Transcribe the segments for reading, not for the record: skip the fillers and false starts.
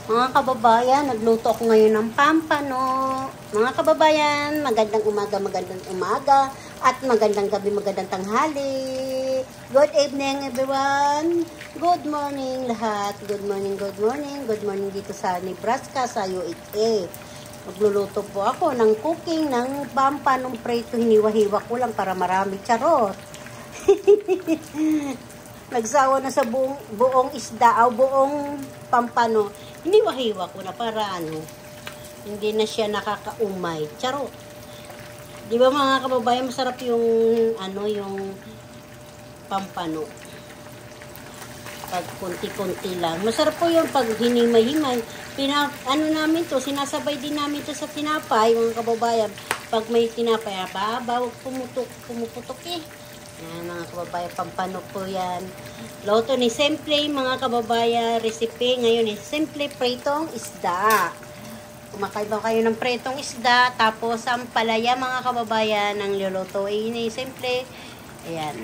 Mga kababayan, nagluto ako ngayon ng pampano. Mga kababayan, magandang umaga, at magandang gabi, magandang tanghali. Good evening everyone. Good morning lahat. Good morning, good morning. Good morning dito sa Nebraska, sa USA. Magluluto po ako ng cooking ng pampanong preto. Hiniwa-hiwa ko lang para marami, charot. Nagsawa na sa buong isda o buong pampano. Hiniwa-hiwa ko na para hindi na siya nakakaumay. Charot. Di ba mga kababayan, masarap yung yung pampano. Pag kunti-kunti lang. Masarap po yung pag hinimay-himay. Namin to, sinasabay din namin to sa tinapay, mga kababayan. Pag may tinapay, huwag pumuputok eh. Yan, mga kababayan, pampano po yan. Loto ni simple, mga kababayan, recipe ngayon ni simple pretong isda. Kumakaiba kayo ng pretong isda, tapos ang palaya, mga kababayan, ng luluto ay ni simple. Ayan.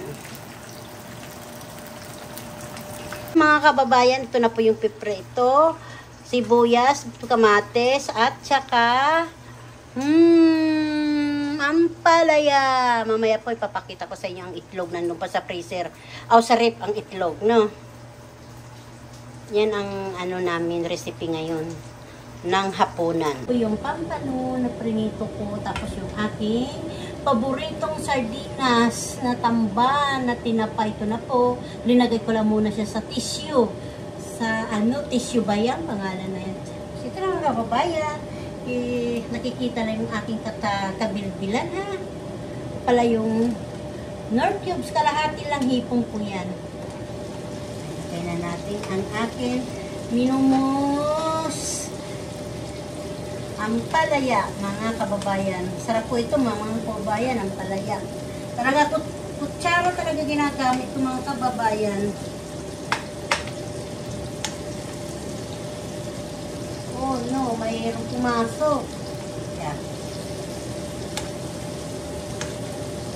Mga kababayan, ito na po yung piprito, sibuyas, kamates, at saka ampalaya. Mamaya po ipapakita ko sa inyo ang itlog nandun pa sa freezer. O sa rep ang itlog, no? Yan ang namin recipe ngayon ng hapunan. Ito yung pampano na prinito ko, tapos yung aking paboritong sardinas na tamba na tinapay. Ito na po. Linagay ko lang muna siya sa tissue. Sa tissue ba yan? Pangalan na yan. Ito na mga kababayan. Nakikita lang yung aking kabilbilan ha. Pala yung Nor cubes, kalahati lang hipong po yan. Lagay na natin ang aking minumos ampalaya, mga kababayan. Sarap po ito mga kababayan, ampalaya. Talaga kutsara talaga ginagamit ko, mga kababayan. Oh no, mayroong pumasok. Yan.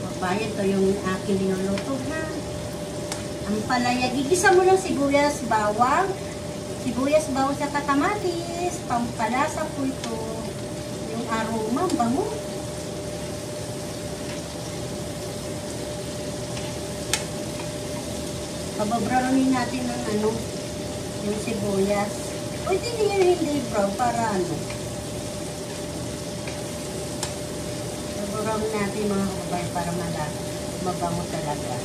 Kababayan, ito yung aking linuluto ha. Ampalaya, gigisa mo lang sibuyas, bawang sa kamatis, pampalasa po ito. Yung aroma, bango. Pababrownin natin ng yung sibuyas. Pwede niya hindi brown para Pababrownin natin mga kababayan para mabango talaga.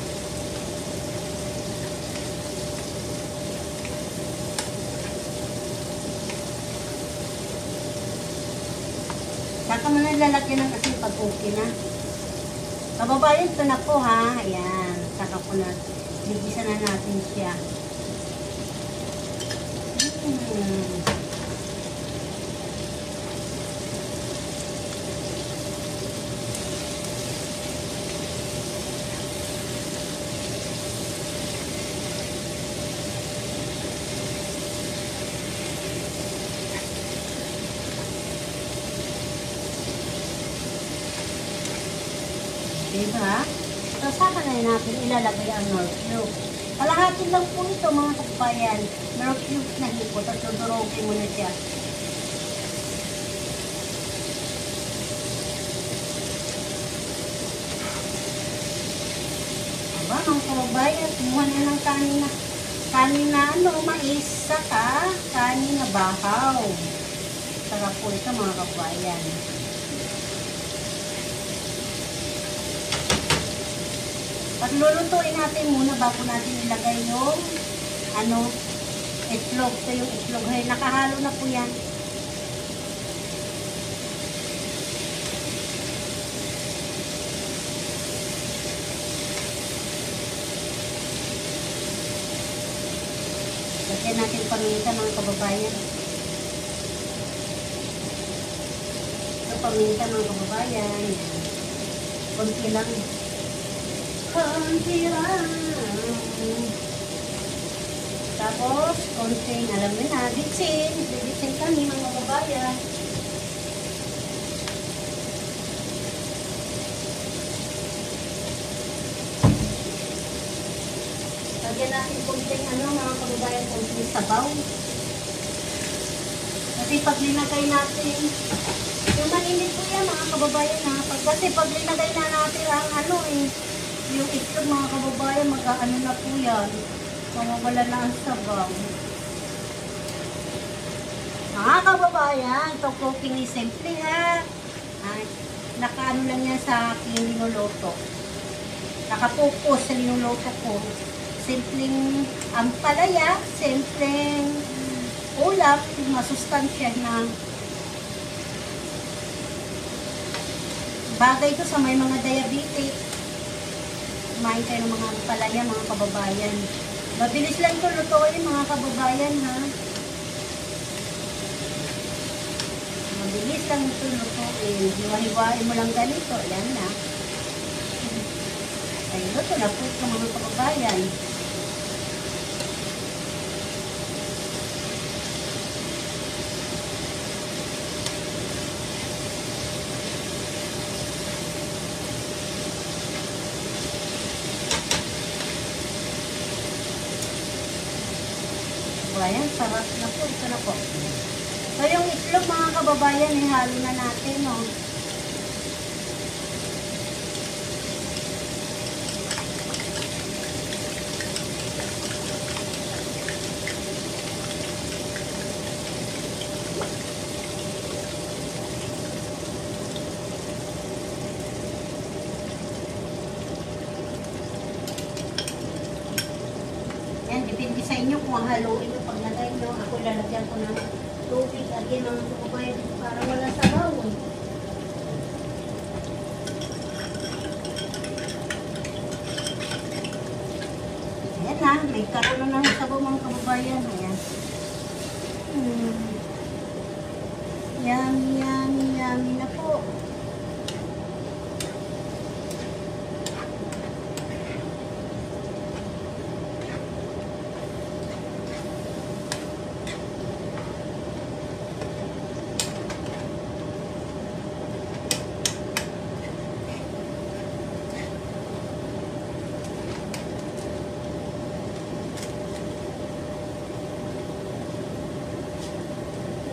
Saka mo na lalagyan ng asin pag okay na. Kababayan, ito na po ha. Ayan. Saka po na. Bigisa na natin siya. Diba? So, saka na natin ilalagay ang Nor cube. Kalahati lang po ito, mga kababayan. Nor cube na hipot at dudurogin mo na siya. Aba, mga kababayan, kumuha na ng kanin na mais, saka kanin na bahaw. Sarap po ito, mga kababayan. Paglulutuin natin muna bago natin ilagay yung itlog. Ito yung itlog. Hey, nakahalo na po yan. Lagyan natin paminta, mga kababayan. Ito paminta, mga kababayan. Konti lang. Konti lang. Tapos, konting, alam mo na, bitsin. Bitsin kami, mga kababayan. Lagyan natin konting mga kababayan, konting sabaw. Kasi pag linagay natin, yung mainit po yan mga kababayan ha. Kasi pag linagay na natin ang ano eh, yung itlog mga kababayan, mag-ano na po yan. Mawawala na ang sabaw. Mga kababayan, ito cooking is simple ha. Ay, nakaano lang yan sa aking linuluto. Nakapokus sa linuluto ko. Simpleng ampalaya, simpleng ulam, masustansya na. Bagay ito sa may mga diabetic. Kumain kayo ng mga ampalaya, mga kababayan. Mabilis lang ito lutuin, mga kababayan, ha. Mabilis lang ito lutuin. Hiwa-hiwain mo lang ganito. Yan na. Ay, luto na po ito, mga kababayan. Ayan, sarap na po. Ito na po. So, yung itlog mga kababayan, ihalo na natin, no? Yan, depende sa inyo kung haluin yung paglagay nyo. Ako lalagyan ko ng tubig at yun ang kababayan para wala sabaw. Ayan na, may karoon na ng sabaw mga kababayan. Ayan. Yummy, yummy, yummy na po.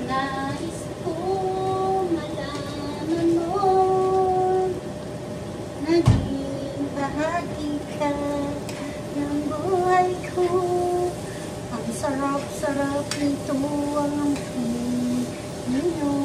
Nais ko malaman mo, naging bahagi ka ng buhay ko. Ang sarap-sarap nito ang pinino.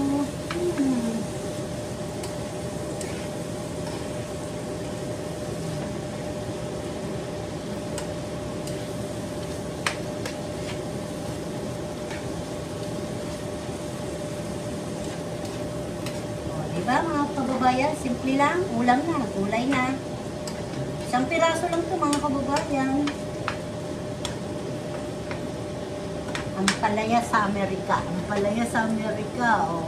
Diba mga kababayan, simple lang, ulam na, gulay na. Isang piraso lang ito mga kababayan. Ampalaya sa Amerika. Ampalaya sa Amerika. Oh,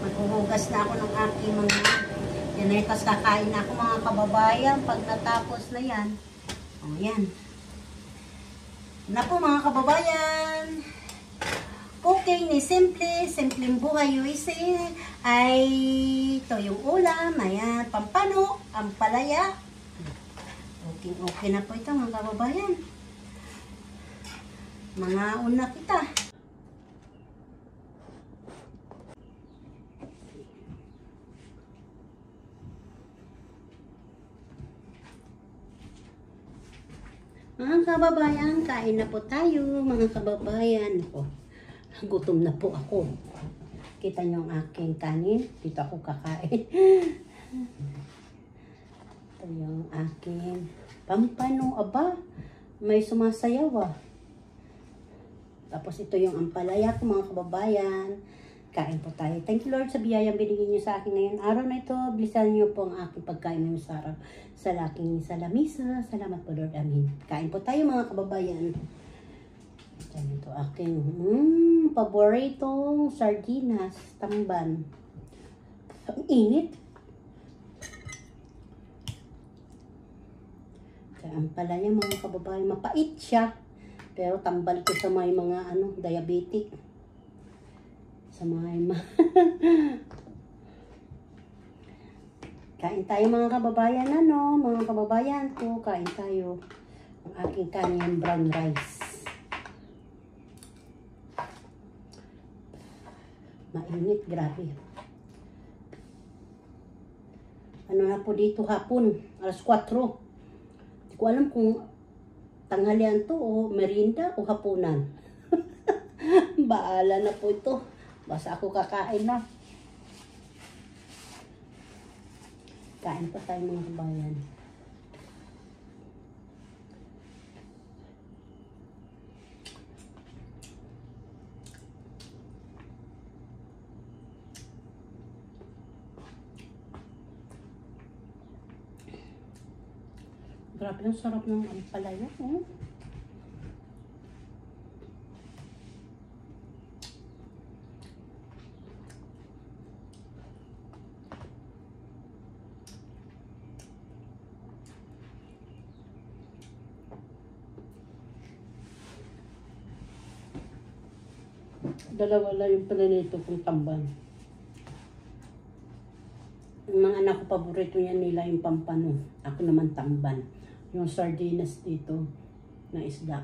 maghuhugas na ako ng aking mga yanetas. Kakain na ako mga kababayan pag natapos na yan. Oh, yan. Na po mga kababayan. Cooking ni simple, simpleng buhay USA ay ito yung ulam, ayan, pampano, ampalaya. Okay na po ito mga kababayan. Mga una kita. Mga kababayan, kain na po tayo mga kababayan. Gutom na po ako. Kita nyo ang aking kanin. Dito ako kakain. Ito yung aking pampano. Aba, may sumasayaw ah. Tapos ito yung ampalaya ko mga kababayan. Kain po tayo. Thank you Lord sa biyayang binigyan nyo sa akin ngayon. Araw na ito, bilisan nyo po ang aking pagkain ngayong sa araw. Sa laking salamisa. Salamat po Lord. Amin. Kain po tayo mga kababayan. Yan ito aking paboritong sardinas, tamban. Ang init. Kaya ang palaya mga kababayan, mapait siya. Pero tambal ko sa may mga diabetic. Sa mga kain tayo mga kababayan, mga kababayan ko, kain tayo. Ang aking kanyang brown rice. Mainit, grabe. Ano na po dito hapon, alas 4. Hindi ko alam kung tanghalian to o merienda o hapunan. Baala na po ito. Basta ako kakain na. Kain pa tayo mga kabayan. Grabe, ang sarap ng ampalaya. Dalawa lang yung pala nito kong tamban. Ang mga anak ko, paborito niya nila yung pampano. Ako naman tamban. Yung sardinas dito na isda.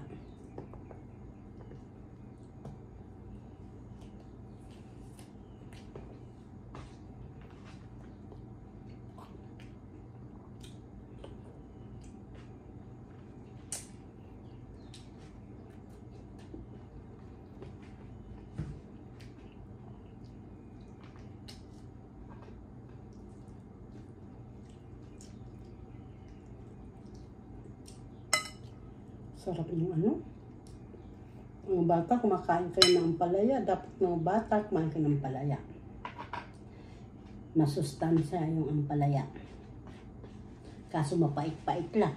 Sarap yung ano. Mga bata, kumakain kayo ng ampalaya. Dapat mga bata, kumain kayo ng ampalaya. Masustansya yung ampalaya. Kaso mapait-pait lang.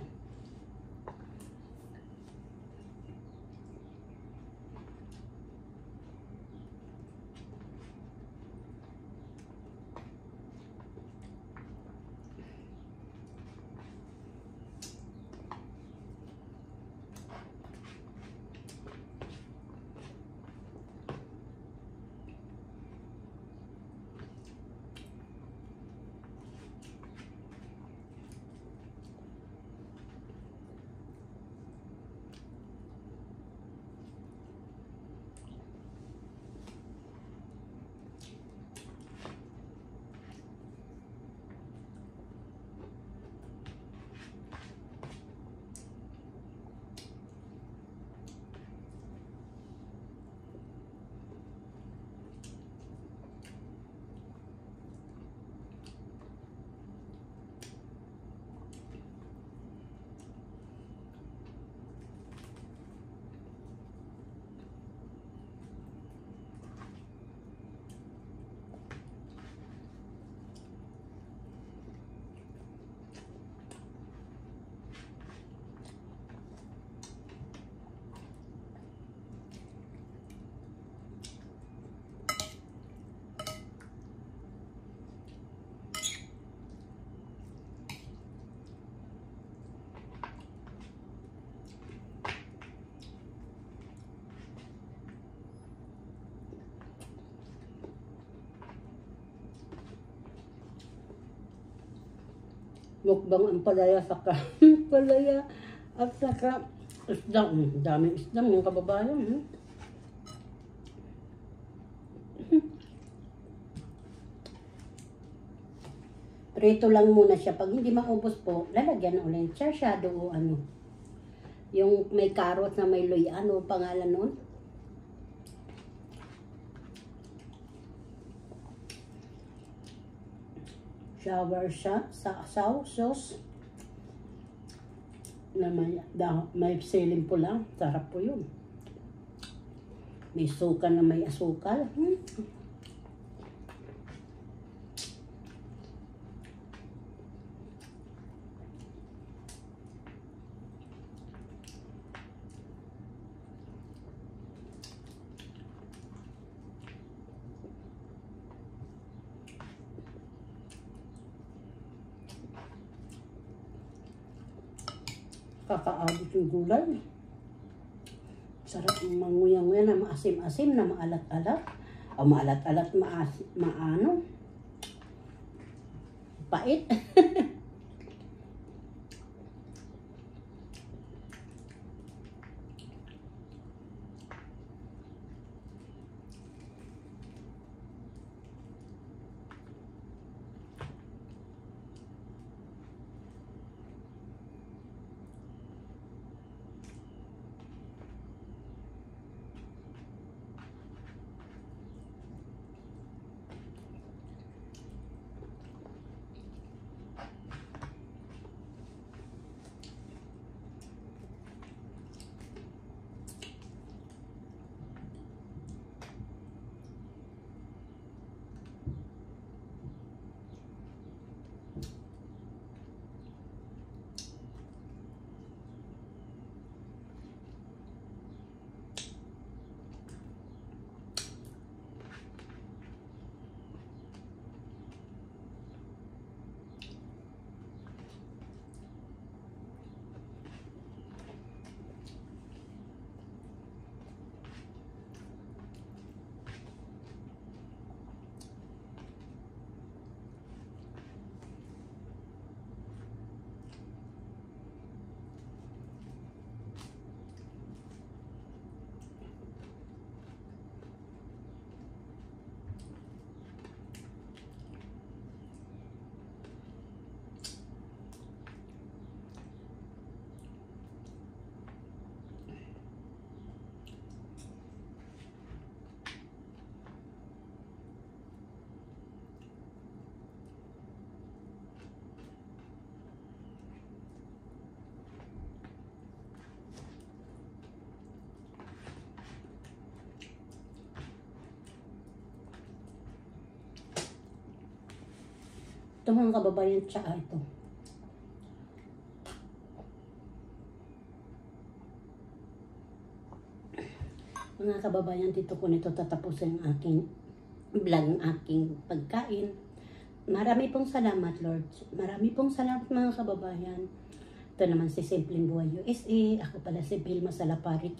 Mukbang ampalaya saka ampalaya at saka isda. Daming isda mga kababayan. Prito lang muna siya. Pag hindi maubos po, lalagyan na ulit. Sarsyado o ano. Yung may carrot na may loy. Ano pangalan nun? Shower siya sa sauce na may siling pula. Sarap po yun. May suka na may asukal. Kakaabot yung gulay. Sarap yung manguya-nguya na maasim-asim, na maalat-alat. O maalat-alat, maano. Pait. Ito mga kababayan, tsaa ito. Mga kababayan, dito ko nito tatapusin ang aking vlog, ang aking pagkain. Marami pong salamat, Lord. Marami pong salamat, mga kababayan. Ito naman si Simpleng Buhay USA. Ako pala si Vilma Salaparik.